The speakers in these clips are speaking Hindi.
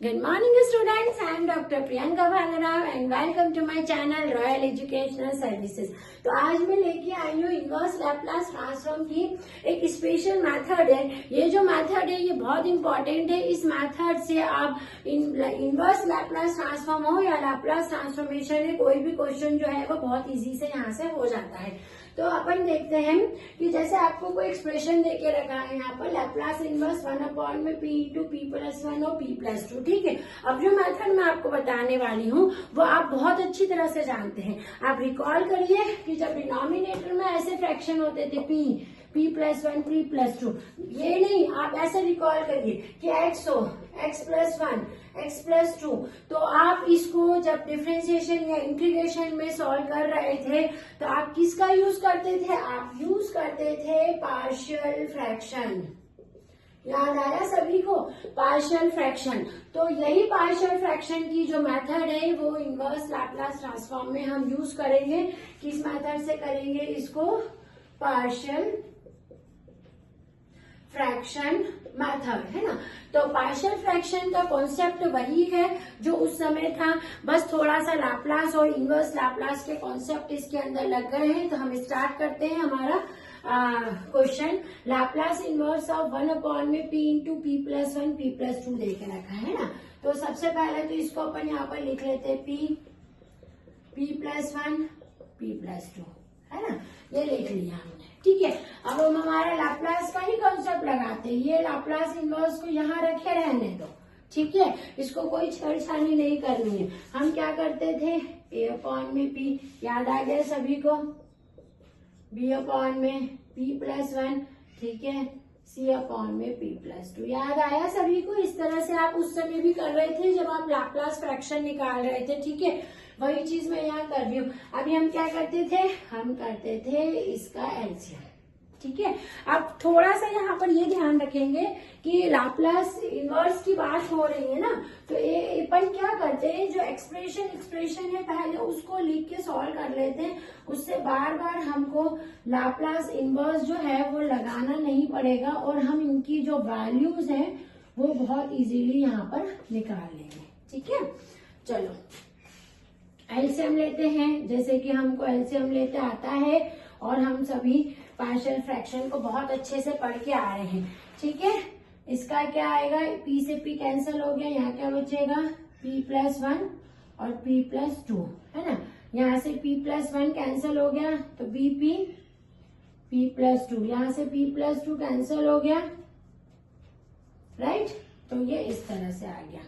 Good morning students, I am Dr. Priyanka Bhalerao and welcome to my channel Royal Educational Services। तो आज मैं लेके आई हूँ इनवर्स लैपलास ट्रांसफॉर्म की एक स्पेशल मेथड है। ये जो मेथड है ये बहुत इंपॉर्टेंट है। इस मेथड से आप इनवर्स लैपलास ट्रांसफॉर्म हो या लैपलास ट्रांसफॉर्मेशन है, कोई भी क्वेश्चन जो है वो बहुत इजी से यहाँ से हो जाता है। तो अपन देखते हैं कि जैसे आपको कोई एक्सप्रेशन देके रखा है यहाँ पर लैपलास इनवर्स 1 में p इंटू p प्लस 1 और p प्लस 2, ठीक है। अब जो मेथड मैं आपको बताने वाली हूँ वो आप बहुत अच्छी तरह से जानते हैं। आप रिकॉल करिए कि जब डिनोमिनेटर में ऐसे फ्रैक्शन होते थे p प्लस 1 p प्लस 2, ये नहीं, आप ऐसे रिकॉल करिए कि x हो x प्लस 1 x प्लस 2। तो आप इसको जब डिफरेंशिएशन या इंटीग्रेशन में सॉल्व कर रहे थे तो आप किसका यूज करते थे? आप यूज करते थे पार्शियल फ्रैक्शन। याद आया सभी को? Partial fraction. तो यही पार्शियल फ्रैक्शन की जो मेथड है वो इनवर्स लैपलास ट्रांसफॉर्म में हम यूज करेंगे। किस मेथड से करेंगे इसको? पार्शियल फ्रैक्शन मेथड, है ना। तो पार्शियल फ्रैक्शन का कॉन्सेप्ट वही है जो उस समय था, बस थोड़ा सा लैपलास और इनवर्स लैपलास के कॉन्सेप्ट इसके अंदर लग गए हैं। तो हम स्टार्ट करते हैं हमारा क्वेश्चन। लैपलास इनवर्स ऑफ 1 में p into p plus 1 p plus 2 देके रखा है ना। तो सबसे पहले तो इसको अपन यहाँ पर लिख लेते हैं p प्लस 1 p प्लस 2, है ना। ये लिख लिया हमने, ठीक है। अब हम हमारा लैपलास का ही कॉन्सेप्ट लगाते हैं। ये लैपलास इनवर्स को यहाँ रखे रहने दो, ठीक है। इसको कोई छेड़छाड़ी नहीं करनी है। हम क्या करते थे? a अपॉन में p, याद आ गया सभी को? b अपॉन में p प्लस 1, ठीक है। c अपॉन में p प्लस 2, याद आया सभी को? इस तरह से आप उस समय भी कर रहे थे जब आप लैपलास फ्रैक्शन निकाल रहे थे, ठीक है। वही चीज मैं यहाँ कर रही हूँ। अभी हम क्या करते थे? हम करते थे इसका एलसीएम, ठीक है। अब थोड़ा सा यहाँ पर ये ध्यान रखेंगे कि लैपलास इनवर्स की बात हो रही है ना, तो ये अपन क्या करते हैं, जो एक्सप्रेशन है पहले उसको लिख के सॉल्व कर लेते हैं। उससे बार बार हमको लैपलास इनवर्स जो है वो लगाना नहीं पड़ेगा और हम इनकी जो वैल्यूज हैं वो बहुत इजीली यहाँ पर निकाल लेंगे, ठीक है। चलो एलसीएम लेते हैं, जैसे कि हमको एलसीएम लेते आता है और हम सभी पार्शियल फ्रैक्शन को बहुत अच्छे से पढ़ के आ रहे हैं, ठीक है। इसका क्या आएगा? p से p कैंसिल हो गया, यहाँ क्या बचेगा? p प्लस 1 और p प्लस 2, है ना। यहाँ से p प्लस 1 कैंसिल हो गया तो p प्लस 2, यहाँ से p प्लस 2 कैंसिल हो गया, राइट। तो ये इस तरह से आ गया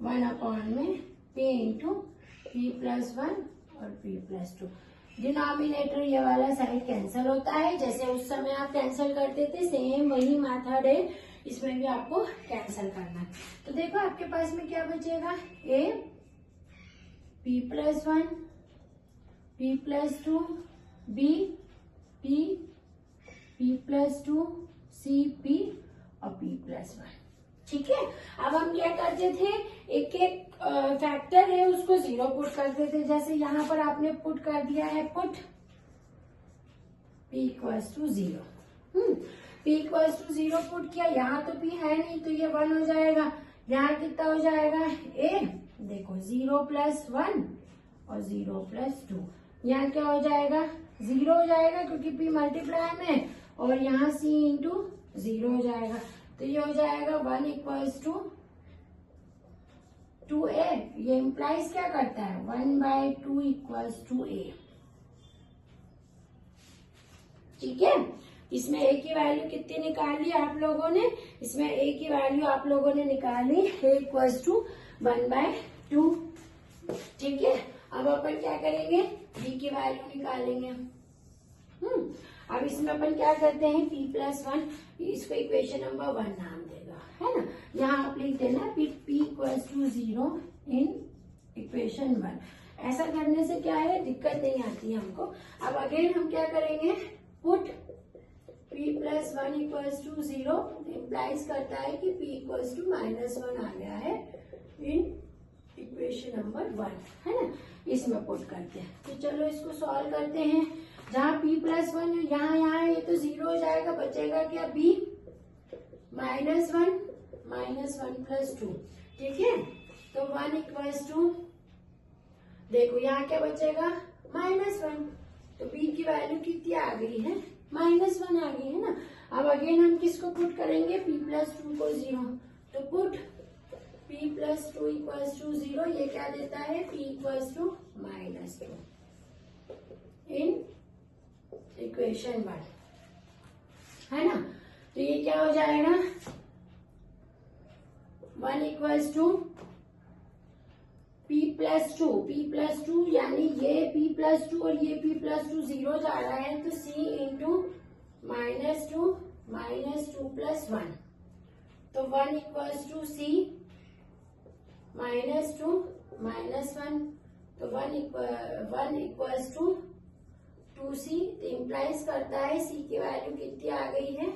1 अपॉन में p इंटू p प्लस 1 और p प्लस 2। डिनोमिनेटर ये वाला साइड कैंसिल होता है, जैसे उस समय आप कैंसिल करते थे, सेम वही मेथड है, इसमें भी आपको कैंसिल करना है। तो देखो आपके पास में क्या बचेगा? a p plus 1 p plus 2 b p plus 2 c p और p प्लस 1, ठीक है। अब हम क्या करते थे? एक एक फैक्टर है उसको 0 पुट करते थे। जैसे यहाँ पर आपने पुट कर दिया है put p equals to 0, p equals to 0 put किया। यहाँ तो p है नहीं तो ये 1 हो जाएगा। यहाँ कितना हो जाएगा? a, देखो 0 प्लस 1 और 0 प्लस 2। यहाँ क्या हो जाएगा? 0 हो जाएगा क्योंकि p मल्टीप्लाई में, और यहाँ c इंटू 0 हो जाएगा। तो ये हो जाएगा 1 इक्वल्स टू 2a। ये इम्प्लाइज क्या करता है? 1/2 इक्वल्स टू a, ठीक है। इसमें a की वैल्यू कितनी निकाली आप लोगों ने? इसमें a की वैल्यू आप लोगों ने निकाली a इक्वल्स टू 1/2, ठीक है। अब अपन क्या करेंगे? b की वैल्यू निकालेंगे। अब इसमें अपन क्या करते हैं? p प्लस 1, इसको इक्वेशन नंबर 1 नाम देगा, है ना। यहाँ आप लिख देना p equals to 0 in equation 1। ऐसा करने से क्या है, दिक्कत नहीं आती हमको। अब अगेन हम क्या करेंगे? Put p plus 1 equals to 0 implies करता है कि p इक्वल्स टू -1 आ गया है इन इक्वेशन नंबर 1, है ना। इसमें पुट करते हैं। तो चलो इसको सॉल्व करते हैं। जहाँ p प्लस 1 यहाँ ये तो 0 हो जाएगा, बचेगा क्या? b -1 प्लस 2, ठीक है। तो 1 इक्वल्स टू, देखो यहाँ क्या बचेगा, -1। तो p की वैल्यू कितनी आ गई है, -1 आ गई है ना। अब अगेन हम किसको पुट करेंगे, p+2 को 0। तो पुट p+2 इक्वल्स टू 0, ये क्या देता है, p equals to -2 in equation 1, है ना। तो ये क्या हो जाएगा, 1 इक्वल्स टू p+2 यानी ये p+2 और ये p+2 0 जा रहा है, तो c इंटू -2 +1। तो 1 इक्वल्स टू c -2 -1, तो 1 इक्वल्स टू 2c। तो इम्प्लाइज करता है c की वैल्यू कितनी आ गई है,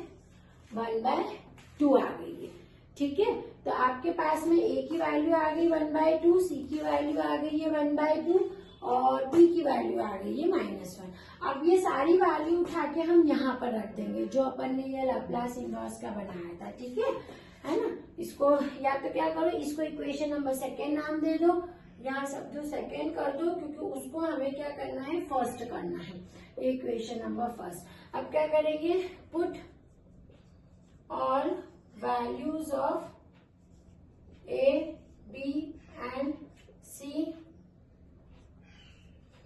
1/2 आ गई है। ठीक है, तो आपके पास में a की वैल्यू आ गई 1/2, c की वैल्यू आ गई है 1/2 और p की वैल्यू आ गई है -1। अब ये सारी वैल्यू उठा के हम यहाँ पर रख देंगे जो अपन ने ये लैप्लास इनवर्स का बनाया था। ठीक है ना। इसको या तो क्या करो, इसको इक्वेशन नंबर 2 नाम दे दो, यहाँ सब जो 2 कर दो, क्योंकि उसको हमें क्या करना है, फर्स्ट करना है, इक्वेशन नंबर 1। अब क्या करेंगे, put all values of a, b and c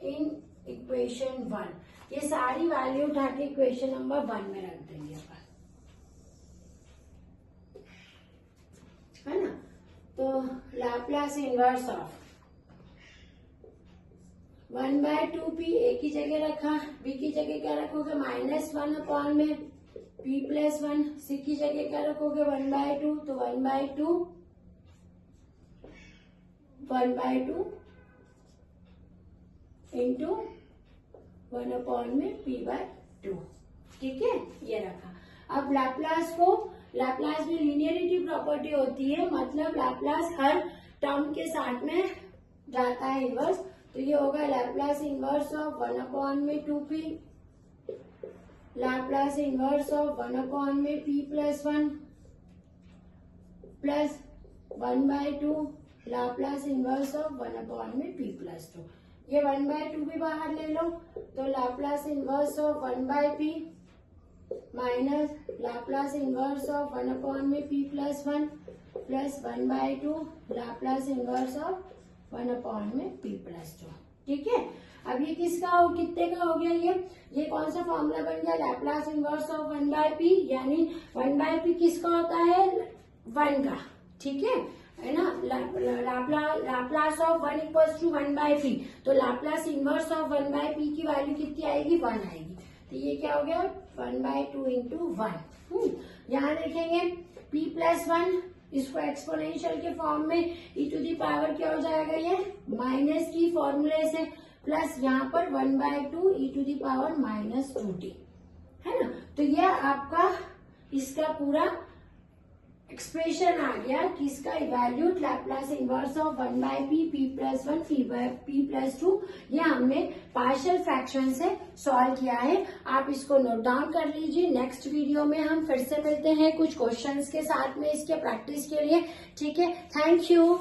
in equation 1। ये सारी वैल्यू उठा के इक्वेशन नंबर 1 में रख देंगे अपन, है ना। तो Laplace inverse of 1/2p a की जगह रखा, b की जगह क्या रखोगे, -1 अपॉन में p+1, c की जगह क्या रखोगे, 1/2, तो 1/2 इंटू 1 अपॉन में p/2। ठीक है, ये रखा। अब लैप्लास में लीनियरिटी प्रॉपर्टी होती है, मतलब लैप्लास हर टर्म के साथ में जाता है इनवर्स। तो ये होगा लैप्लास इनवर्स ऑफ 1 अपॉन में 2p, Laplace inverse of 1 upon में p+1 plus 1/2 Laplace inverse of 1 upon में p+2। ये 1/2 भी बाहर ले लो, तो Laplace inverse of 1/p minus Laplace inverse of 1 upon में p+1 plus 1/2 Laplace inverse of 1 upon में p+2। ठीक है, अब ये कितने का हो गया, ये कौन सा फॉर्मूला बन गया, लैप्लास इनवर्स ऑफ 1/p, यानी 1/p किसका होता है, 1 का। ठीक है ना। Laplace of 1 equals to 1/p, तो लैप्लास इनवर्स ऑफ 1/p की वैल्यू कितनी आएगी, 1 आएगी। तो ये क्या हो गया, 1/2 इंटू 1। यहाँ देखेंगे p+1, इसको एक्सपोनेंशियल के फॉर्म में e टू दी पावर क्या हो जाएगा, ये माइनस की फॉर्मूले से, प्लस यहाँ पर 1/2 e to the power -2t, है ना। तो ये आपका इसका पूरा एक्सप्रेशन आ गया कि इसका evaluate Laplace inverse of 1/p, p+1, p+2, ये हमने पार्शियल फ्रैक्शन से सॉल्व किया है। आप इसको नोट डाउन कर लीजिए। नेक्स्ट वीडियो में हम फिर से मिलते हैं कुछ क्वेश्चंस के साथ में इसके प्रैक्टिस के लिए। ठीक है, थैंक यू।